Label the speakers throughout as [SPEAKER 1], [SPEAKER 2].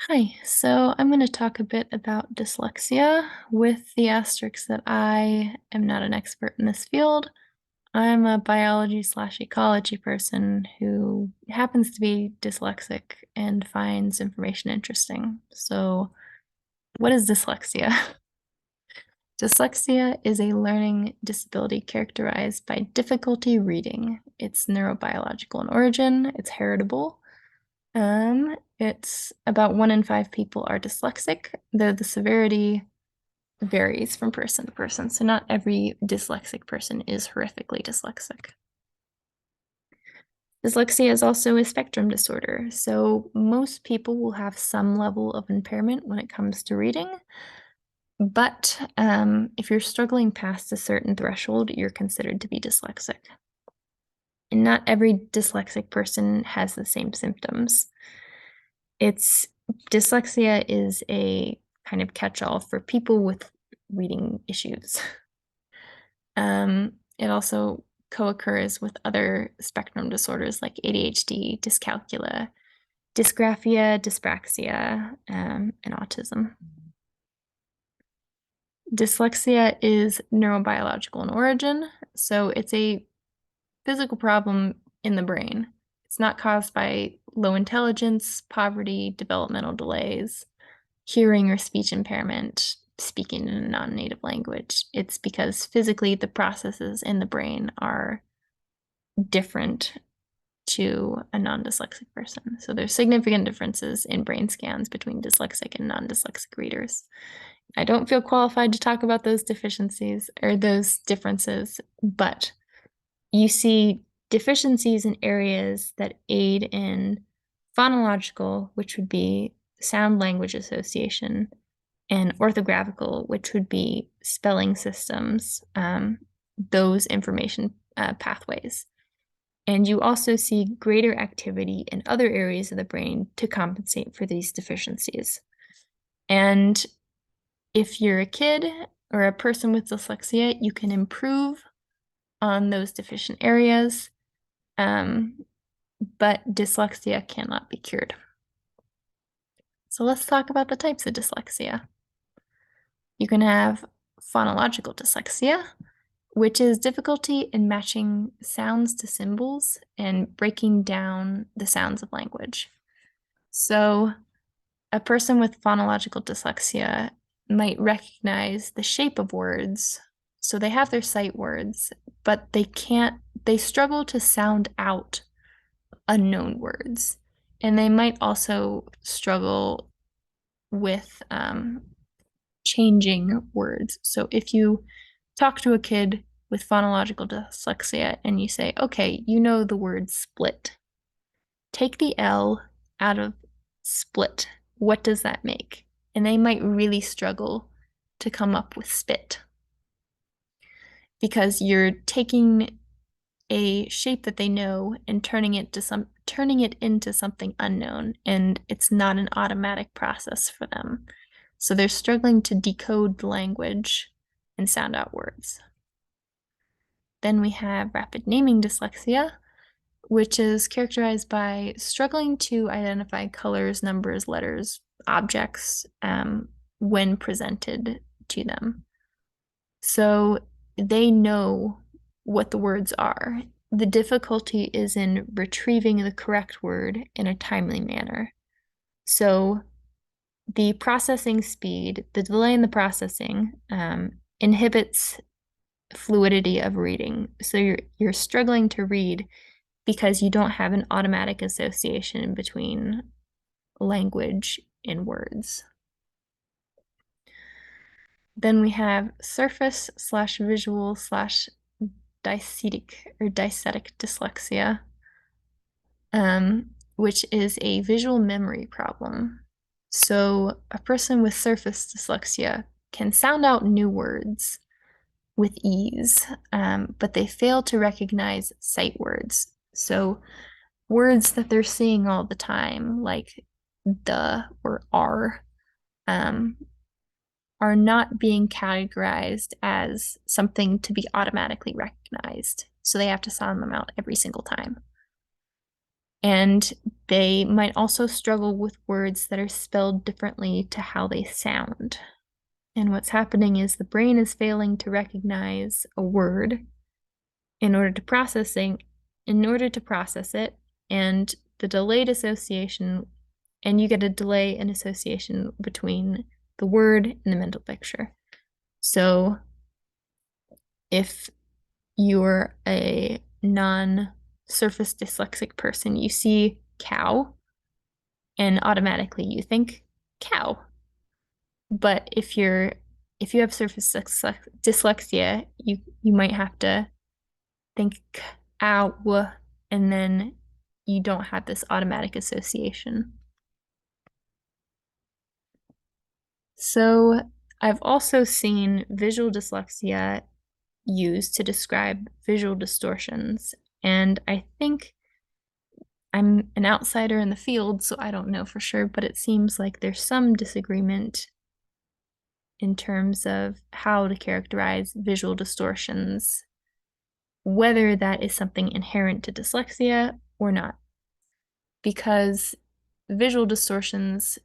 [SPEAKER 1] Hi, so I'm going to talk a bit about dyslexia with the asterisk that I am not an expert in this field. I'm a biology/ecology person who happens to be dyslexic and finds information interesting. So, what is dyslexia? Dyslexia is a learning disability characterized by difficulty reading. It's neurobiological in origin, it's heritable. It's about 1 in 5 people are dyslexic, though the severity varies from person to person. So not every dyslexic person is horrifically dyslexic. Dyslexia is also a spectrum disorder. So most people will have some level of impairment when it comes to reading. But if you're struggling past a certain threshold, you're considered to be dyslexic. And not every dyslexic person has the same symptoms. It's dyslexia is a kind of catch-all for people with reading issues. It also co-occurs with other spectrum disorders like ADHD, dyscalculia, dysgraphia, dyspraxia, and autism. Dyslexia is neurobiological in origin, so it's a physical problem in the brain. It's not caused by low intelligence, poverty, developmental delays, hearing or speech impairment, speaking in a non-native language. It's because physically the processes in the brain are different to a non-dyslexic person. So there's significant differences in brain scans between dyslexic and non-dyslexic readers. I don't feel qualified to talk about those deficiencies or those differences, but you see deficiencies in areas that aid in phonological, which would be sound language association, and orthographical, which would be spelling systems, those information pathways. And you also see greater activity in other areas of the brain to compensate for these deficiencies. And if you're a kid or a person with dyslexia, you can improve on those deficient areas, but dyslexia cannot be cured. So let's talk about the types of dyslexia. You can have phonological dyslexia, which is difficulty in matching sounds to symbols and breaking down the sounds of language. So a person with phonological dyslexia might recognize the shape of words. So they have their sight words, but they struggle to sound out unknown words. And they might also struggle with changing words. So if you talk to a kid with phonological dyslexia and you say, okay, you know the word split. Take the L out of split. What does that make? And they might really struggle to come up with spit because you're taking a shape that they know and turning it into something unknown, and it's not an automatic process for them. So they're struggling to decode the language and sound out words. Then we have rapid naming dyslexia, which is characterized by struggling to identify colors, numbers, letters, objects when presented to them. So they know what the words are. The difficulty is in retrieving the correct word in a timely manner. So the processing speed, the delay in the processing, inhibits fluidity of reading. So you're struggling to read because you don't have an automatic association between language and words. Then we have surface slash visual slash dyslexic dyslexia, which is a visual memory problem. So a person with surface dyslexia can sound out new words with ease, but they fail to recognize sight words. So words that they're seeing all the time, like the or are not being categorized as something to be automatically recognized. So they have to sound them out every single time. And they might also struggle with words that are spelled differently to how they sound. And what's happening is the brain is failing to recognize a word in order to process it, and the delayed association, and you get a delay in association between the word and the mental picture. So if you're a non-surface dyslexic person, you see cow and automatically you think cow. But if you have surface dyslexia, you might have to think ow, and then you don't have this automatic association. So I've also seen visual dyslexia used to describe visual distortions, and I think I'm an outsider in the field, so I don't know for sure, but it seems like there's some disagreement in terms of how to characterize visual distortions, whether that is something inherent to dyslexia or not. Because visual distortions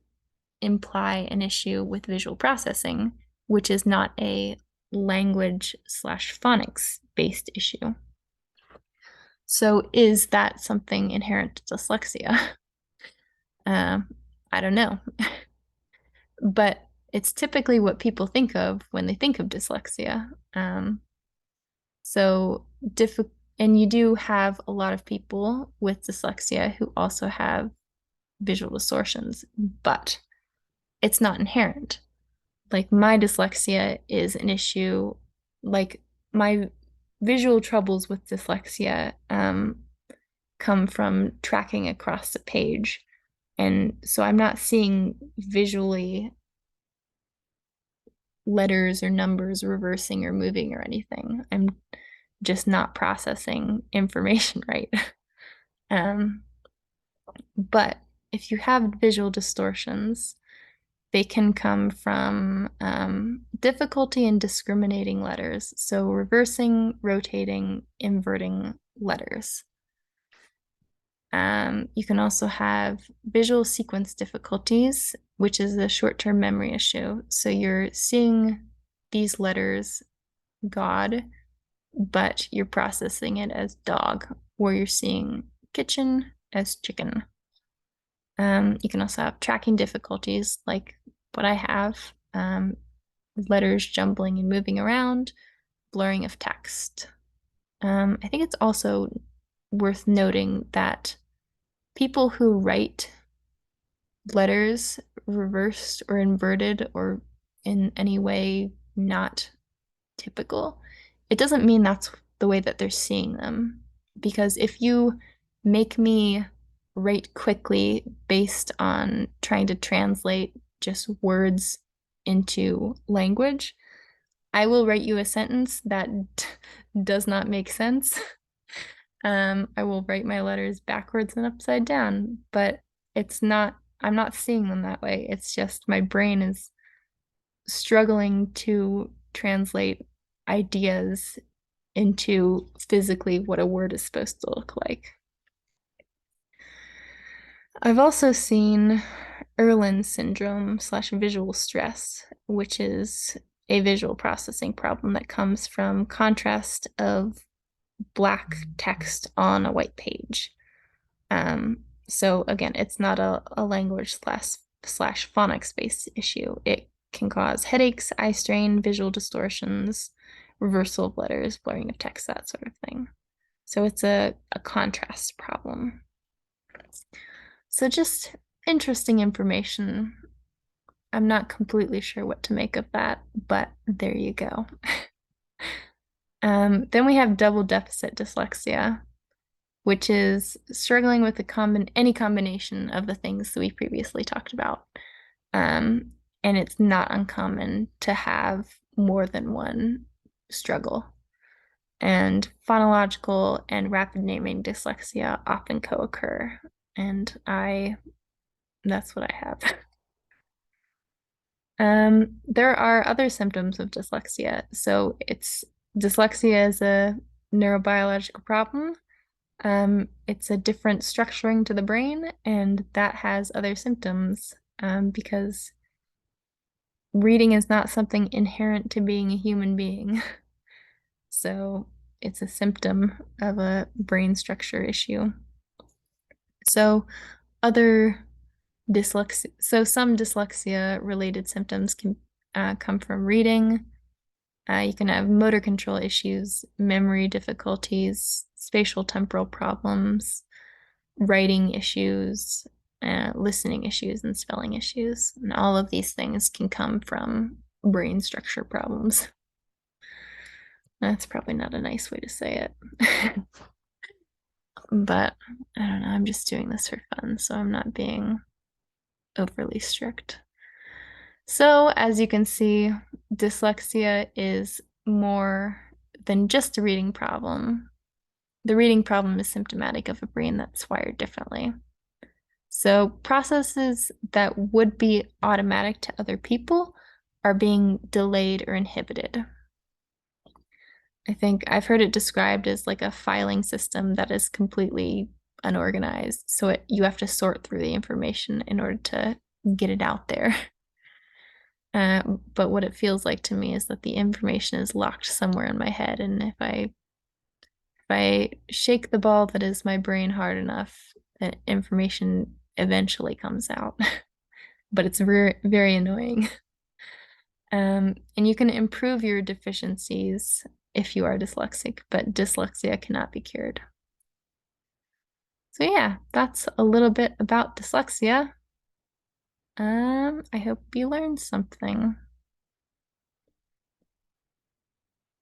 [SPEAKER 1] imply an issue with visual processing, which is not a language/phonics based issue. So, is that something inherent to dyslexia? I don't know. But it's typically what people think of when they think of dyslexia. So, and you do have a lot of people with dyslexia who also have visual distortions, but it's not inherent. Like my dyslexia is an issue, like my visual troubles with dyslexia come from tracking across the page. And so I'm not seeing visually letters or numbers reversing or moving or anything. I'm just not processing information right. um, but if you have visual distortions, they can come from difficulty in discriminating letters. So reversing, rotating, inverting letters. You can also have visual sequence difficulties, which is a short-term memory issue. So you're seeing these letters, God, but you're processing it as dog, or you're seeing kitchen as chicken. You can also have tracking difficulties like what I have, letters jumbling and moving around, blurring of text. I think it's also worth noting that people who write letters reversed or inverted or in any way not typical, it doesn't mean that's the way that they're seeing them. Because if you make me write quickly based on trying to translate just words into language, I will write you a sentence that does not make sense. I will write my letters backwards and upside down, but I'm not seeing them that way. It's just my brain is struggling to translate ideas into physically what a word is supposed to look like. I've also seen Irlen syndrome/visual stress, which is a visual processing problem that comes from contrast of black text on a white page. So again, it's not a language/slash phonics based issue. It can cause headaches, eye strain, visual distortions, reversal of letters, blurring of text, that sort of thing. So it's a contrast problem. So just interesting information. I'm not completely sure what to make of that, but there you go. Then we have double deficit dyslexia, which is struggling with any combination of the things that we previously talked about. And it's not uncommon to have more than one struggle. And phonological and rapid naming dyslexia often co-occur. And that's what I have. There are other symptoms of dyslexia. So dyslexia is a neurobiological problem. It's a different structuring to the brain, and that has other symptoms because reading is not something inherent to being a human being. So it's a symptom of a brain structure issue. So other dyslexia, so some dyslexia related symptoms can come from reading. You can have motor control issues, memory difficulties, spatial temporal problems, writing issues, listening issues, and spelling issues. And all of these things can come from brain structure problems. That's probably not a nice way to say it. But I don't know, I'm just doing this for fun, so I'm not being overly strict. So, as you can see, dyslexia is more than just a reading problem. The reading problem is symptomatic of a brain that's wired differently. So, processes that would be automatic to other people are being delayed or inhibited. I think I've heard it described as like a filing system that is completely unorganized. So you have to sort through the information in order to get it out there. But what it feels like to me is that the information is locked somewhere in my head, and if I shake the ball that is my brain hard enough, the information eventually comes out. But it's very, very annoying. And you can improve your deficiencies if you are dyslexic, but dyslexia cannot be cured. So yeah, that's a little bit about dyslexia. I hope you learned something.